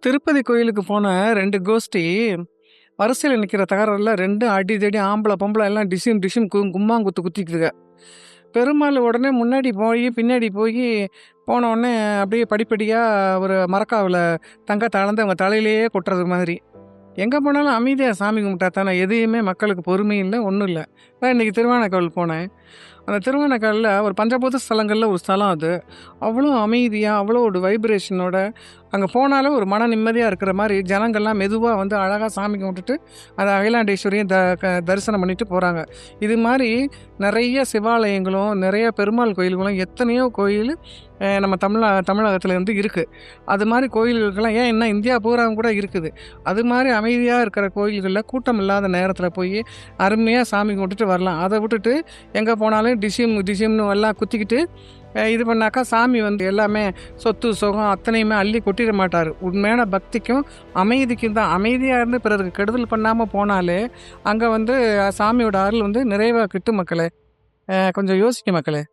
திருப்பதி கோயிலுக்கு போன 2 கோஷ்டி வரிசையில நிக்கிற தகராறுல 2 அடிதடி ஆம்பள, பொம்பள எல்லாம் டிஷிம் டிஷிம் கும்மாங்குத்து குத்திக்குதுக. பெருமாள் உடனே முன்னாடி போயி, பின்னாடி போயி, போன உடனே அப்படியே படிப்படியா ஒரு மரக்காவுல தங்கத்த அளந்து அவங்க தலையிலேயே கொட்டுறது மாதிரி. எங்க போனாலும் அமைதியா சாமி கும்பிட்டா தானே எதையுமே மக்களுக்கு பொறுமை இல்ல, ஒண்ணும் இல்ல. நான் இன்னைக்கு திருவானைக்காவல் போனேன். அந்த திருவானைக்காவல்ல ஒரு பஞ்சபூத ஸ்தலங்கள்ல ஒரு ஸ்தலம் அது. அவ்வளோ அமைதியா, அவ்வளோ ஒரு வைப்ரேஷனோட அங்க போனாலே ஒரு மன நிம்மதியா இருக்கிற மாரி ஜனங்கள்லாம் மெதுவா வந்து அழகா சாமி கும்பிட்டுட்டு, அந்த அகிலாண்டேஸ்வரியும் தரிசனம் பண்ணிட்டு போறாங்க. இது மாரி நெறைய சிவாலயங்களும், நெறைய பெருமாள் கோயில்களும் எத்தனையோ கோயில் நம்ம தமிழகத்துல வந்து இருக்கு. அது மாரி கோயில்களுக்கெல்லாம் ஏன் இன்னும் இந்தியா பூராவும் கூட இருக்குது. அது மாரி அமைதியா இருக்கிற கோயில்கள்ல கூட்டம் இல்லாத நேரத்துல போயி அருமையா சாமி கும்பிட்டுட்டு வரலாம். அத விட்டுட்டு எங்க போனாலும் டிஷிம் டிஷிம்னு எல்லாம் குத்திக்கிட்டு இது பண்ணாக்கா சாமி வந்து எல்லாமே சொத்து, சுகம் அத்தனையுமே அள்ளி கொட்டிட மாட்டாரு. உண்மையான பக்திக்கும், அமைதிக்கும் தான். அமைதியா இருந்து பிறருக்கு கெடுதல் பண்ணாம போனாலே, அங்க வந்து சாமியோட அருள் வந்து நிறைவா கிட்டும் மக்களே. கொஞ்சம் யோசிங்க மக்களே.